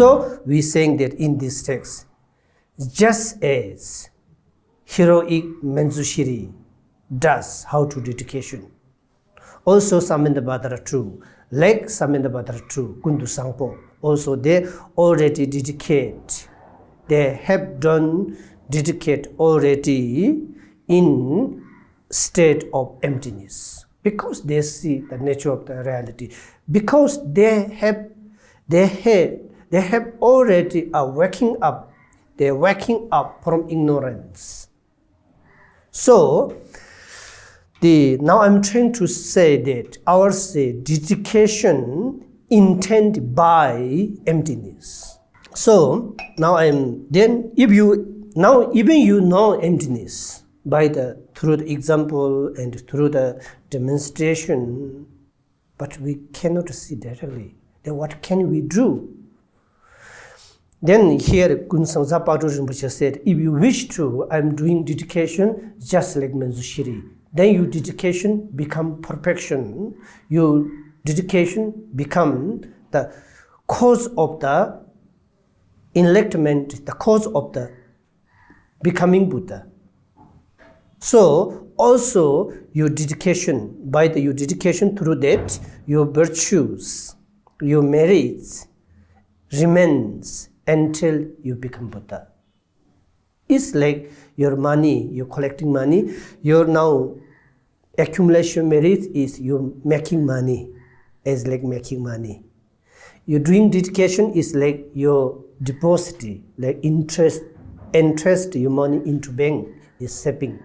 So we saying that in this text, just as heroic Manjushri does how to dedication, also Sarbindra Badara too, like Sarbindra Badara too, Kundu Sangpo, also they already dedicate. They have done dedicate already in state of emptiness, because they see the nature of the reality, because they have already are waking up. They're waking up from ignorance. So now I'm trying to say that our dedication intended by emptiness. So now even you know emptiness through the example and through the demonstration, but we cannot see directly. Then what can we do? Then here Kunsang Zapadu Rinpoche said, if you wish to, I'm doing dedication just like Manjushri. Then your dedication become perfection. Your dedication become the cause of the enlightenment, the cause of the becoming Buddha. So also your dedication, your dedication through that, your virtues, your merits remains until you become Buddha. It's like your money, you're collecting money, your now accumulation merit is you're making money, is like making money. You're doing dedication is like your deposit, like interest your money into bank is saving.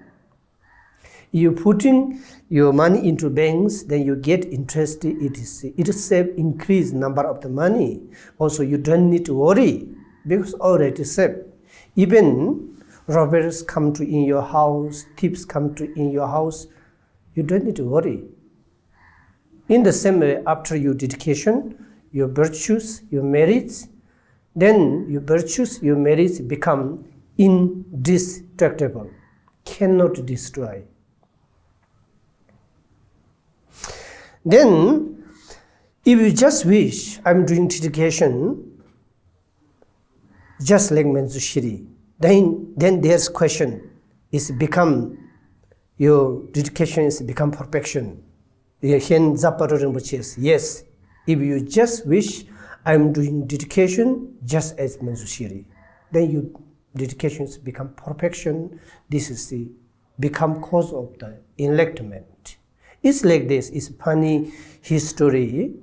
You putting your money into banks, then you get interest. It is increase number of the money. Also, you don't need to worry because already saved. Even robbers come to in your house, thieves come to in your house, you don't need to worry. In the same way, after your dedication, your virtues, your merits, then your virtues, your merits become indestructible, cannot destroy. Then, if you just wish, I'm doing dedication, just like Manjushri, then there's question, your dedication is become perfection. Yes, if you just wish, I'm doing dedication just as Manjushri, then your dedication is become perfection. This is the become cause of the enlightenment. It's like this. It's funny history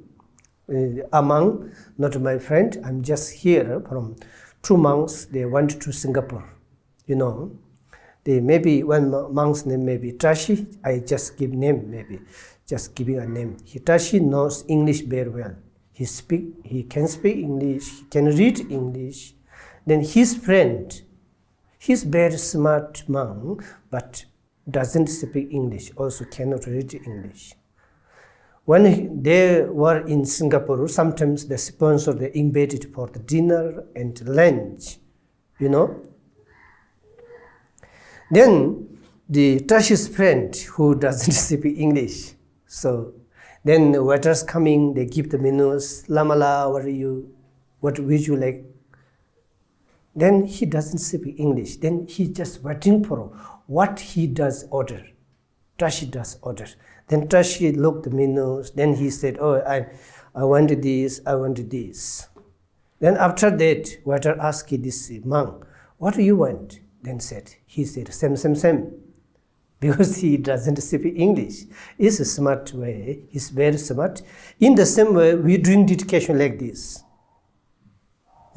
among, not my friend, I'm just here from 2 monks, they went to Singapore. You know, they maybe one monk's name may be Tashi, I just give name maybe, just giving a name. Tashi knows English very well. He can speak English, he can read English. Then his friend, he's very smart monk, but doesn't speak English, also cannot read English. When they were in Singapore, sometimes the sponsor, they invited for the dinner and lunch, you know. Then the Tashi's friend who doesn't speak English, so then the waiters coming, they give the menus, Lama, what would you like? Then he doesn't speak English. Then he just waiting for what he does order. Tashi does order. Then Tashi looked the menus. Then he said, oh, I wanted this, I wanted this. Then after that, waiter asked this monk, what do you want? Then he said, same. Because he doesn't speak English. It's a smart way. He's very smart. In the same way, we doing dedication like this.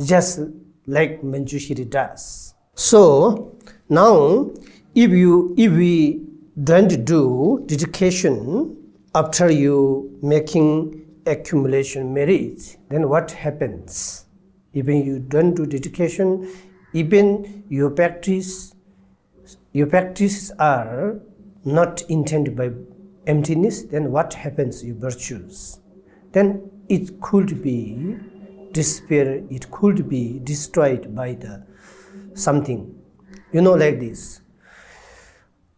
Just like Manjushri does. So now, if we don't do dedication after you making accumulation merit, then what happens? Even you don't do dedication, even your practices are not intended by emptiness, then what happens? Your virtues. Then it could be despair, it could be destroyed by the something. You know, like this.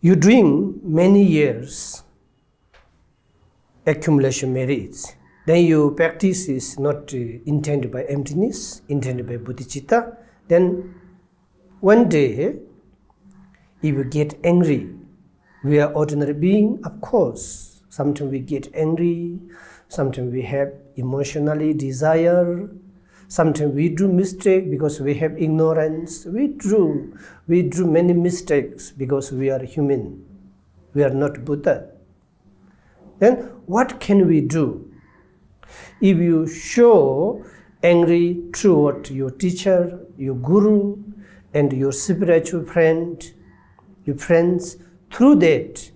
You're doing many years accumulation merits. then your practice is not intended by emptiness, intended by bodhicitta, then one day, if you get angry, we are ordinary being, of course. Sometimes we get angry, sometimes we have emotionally desire, sometimes we do mistake because we have ignorance. We do many mistakes because we are human. We are not Buddha. Then what can we do? If you show angry toward your teacher, your guru, and your spiritual friend, your friends, through that,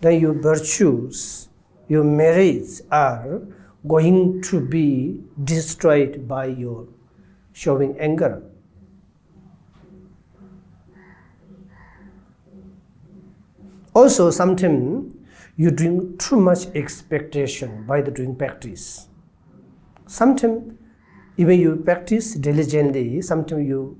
then your virtues, your merits are going to be destroyed by your showing anger. Also, sometimes you doing too much expectation by the doing practice. Sometimes even you practice diligently, sometimes you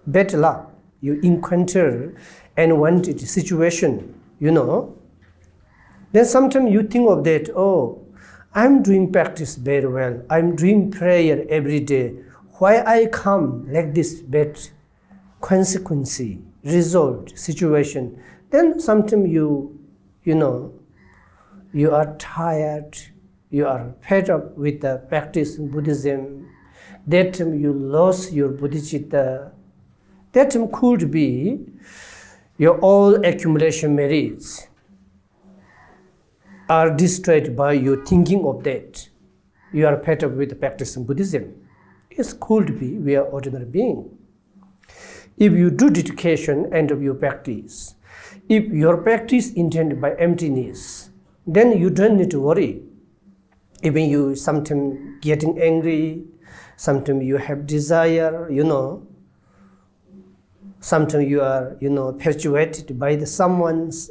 bad luck, you encounter unwanted situation, then sometimes you think of that, oh, I'm doing practice very well, I'm doing prayer every day, why I come like this bad consequence, result, situation. Then sometimes you are tired, you are fed up with the practice in Buddhism, that time you lost your bodhicitta, that time could be your all accumulation merits are destroyed by your thinking of that. You are fed up with the practice in Buddhism. It could be we are ordinary being. If you do dedication end of your practice, if your practice intended by emptiness, then you don't need to worry. Even you sometimes getting angry, sometimes you have desire, sometimes you are, persuaded by someone's.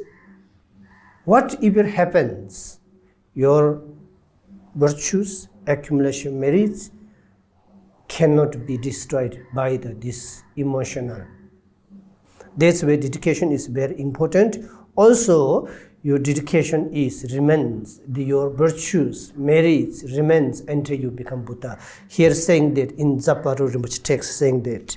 Whatever happens, your virtues, accumulation merits cannot be destroyed by this emotional. That's why dedication is very important. Also, your dedication remains, your virtues, merits remains until you become Buddha. Here saying that in Zaparu Rinpoche text saying that.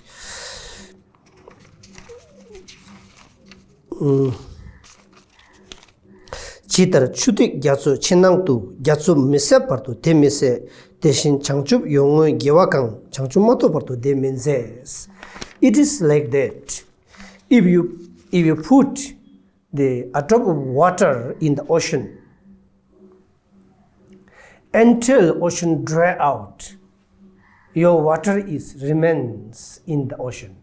Chitar chutik gyatso chinangtu gyatso mise parto de mise deshin changchup yongoi gewakang changchup mato parto de menses. It is like that. If you put a drop of water in the ocean until ocean dry out, your water remains in the ocean.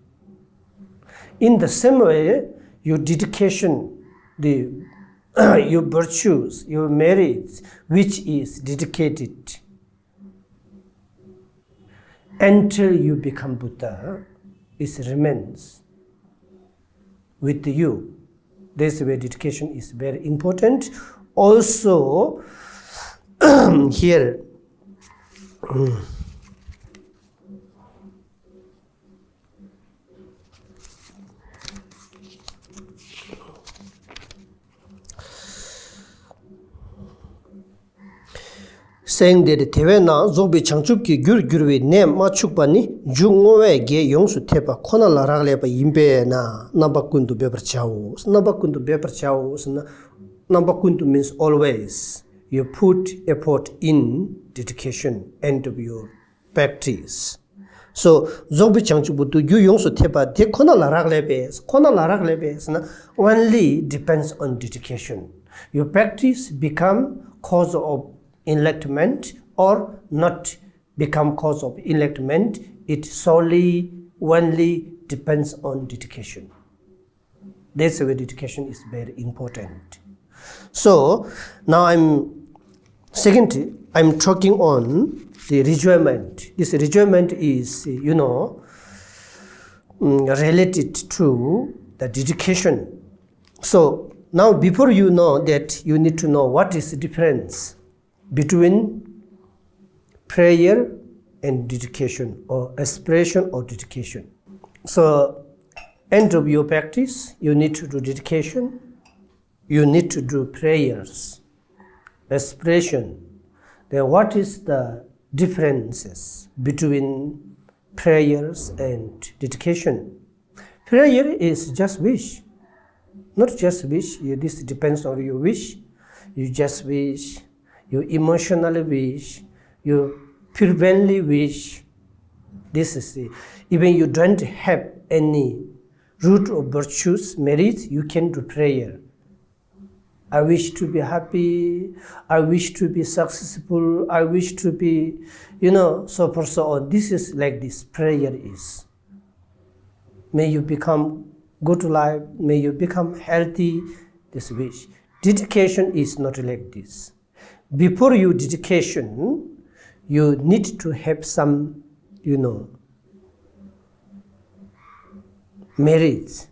In the same way, your dedication, your virtues, your merits, which is dedicated until you become Buddha, it remains with you. This way dedication is very important. Also, here, saying that Tevena Zobi Changchupki Gurgurwi name Machupani, Jungowe ge Yongsu Tepa, Kona Laraglepa Imbe na Nabakundu Beberchao. Nabakundu Beberchao, Nabakundu means always. You put effort in dedication and of your practice. So Zobi Changchubutu Yu Yongsu Tepa, de Kona Laraglebes, only depends on dedication. Your practice become cause of enlightenment or not become cause of enlightenment, it solely, only depends on dedication. That's why dedication is very important. So now I'm talking on the rejoicement. This rejoicement is, related to the dedication. So now before you know that, you need to know what is the difference between prayer and dedication, or aspiration or dedication. So, end of your practice, you need to do dedication, you need to do prayers. Aspiration Then what is the differences between prayers and dedication? Prayer is just wish, not just wish. This depends on your wish. You just wish, you emotionally wish, you fervently wish. This is the, even you don't have any root of virtues, merit, you can do prayer. I wish to be happy, I wish to be successful, I wish to be, so forth, so on. This is like this, prayer is. May you become good life, may you become healthy, this wish. Dedication is not like this. Before you dedication, you need to have some, merits,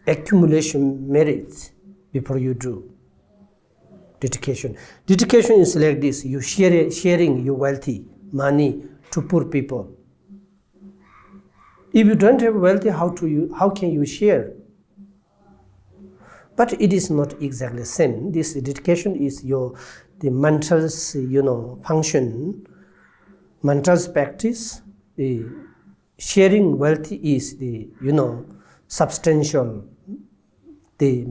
accumulation merits before you do dedication. Dedication is like this, you sharing your wealthy money to poor people. If you don't have wealthy, how can you share? But it is not exactly the same. This dedication is the mantras, function, mantras practice. The sharing wealth is the, substantial, the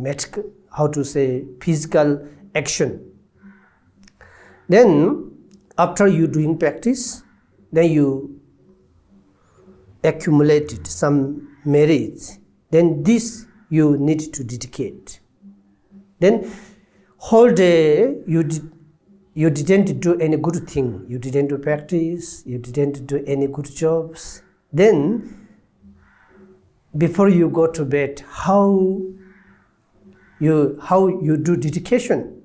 physical action. Then, after you doing practice, then you accumulated some merits. Then this you need to dedicate. Then whole day you didn't do any good thing. You didn't do practice. You didn't do any good jobs. Then before you go to bed, how you do dedication?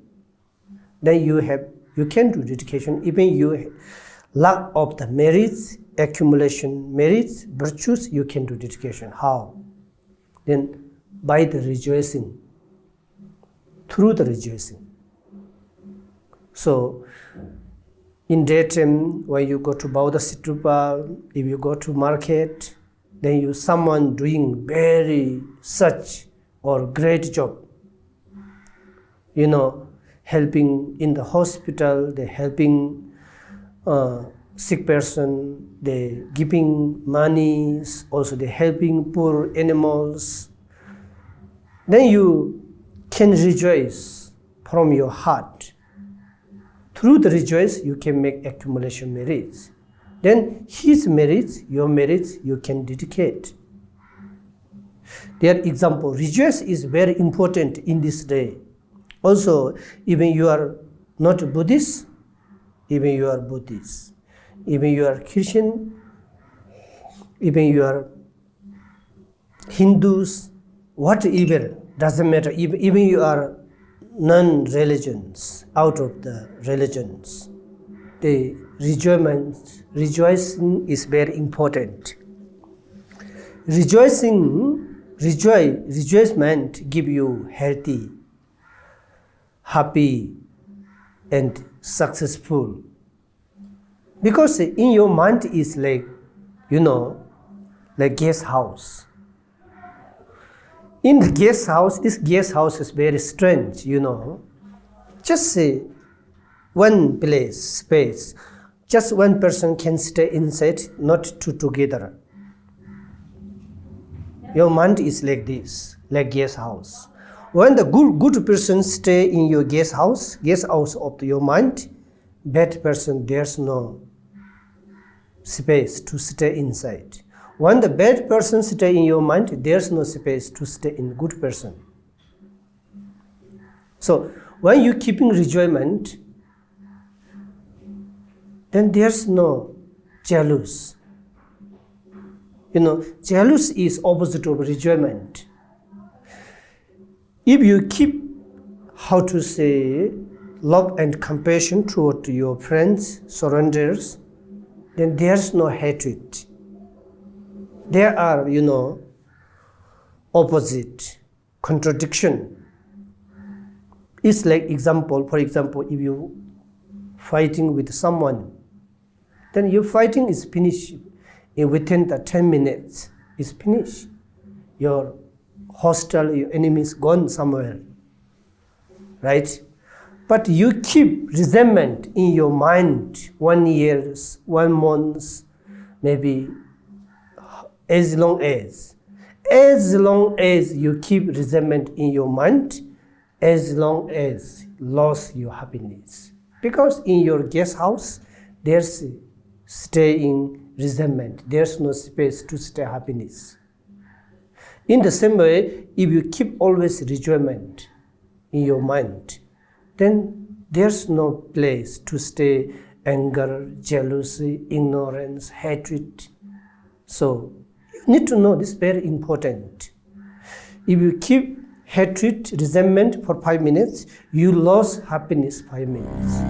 Then you can do dedication. Even you lack of the merits, accumulation merits, virtues, you can do dedication. How? Then by the rejoicing, through the rejoicing. So, in daytime, when you go to Bauddha Situpa, if you go to market, then someone doing very such or great job, helping in the hospital, they helping sick person, they giving money, also they helping poor animals. Then you can rejoice from your heart. Through the rejoice, you can make accumulation merits. Then his merits, your merits, you can dedicate. Their example, rejoice is very important in this day. Also, even you are not Buddhist, even you are Buddhist, even you are Christian, even you are Hindus, whatever, doesn't matter. Even you are non-religions, out of the religions, the rejoicing is very important. Rejoicement give you healthy, happy, and successful. Because in your mind is like, like guest house. In the guest house, this guest house is very strange, Just say one place, space. Just one person can stay inside, not two together. Your mind is like this, like guest house. When the good person stay in your guest house of your mind, bad person, there's no space to stay inside. When the bad person stay in your mind, there's no space to stay in good person. So when you keeping enjoyment, then there's no jealous. Jealous is opposite of enjoyment. If you keep, love and compassion toward your friends, surrounders, then there's no hatred. There are, opposite, contradiction. It's like for example, if you fighting with someone, then your fighting is finished within the 10 minutes. It's finished. Your hostile, your enemy is gone somewhere, right? But you keep resentment in your mind 1 year, 1 month, maybe as long as you keep resentment in your mind, as long as lose your happiness. Because in your guest house, there's staying resentment. There's no space to stay happiness. In the same way, if you keep always resentment in your mind, then there's no place to stay anger, jealousy, ignorance, hatred. So you need to know this is very important. If you keep hatred, resentment for 5 minutes, you lose happiness 5 minutes.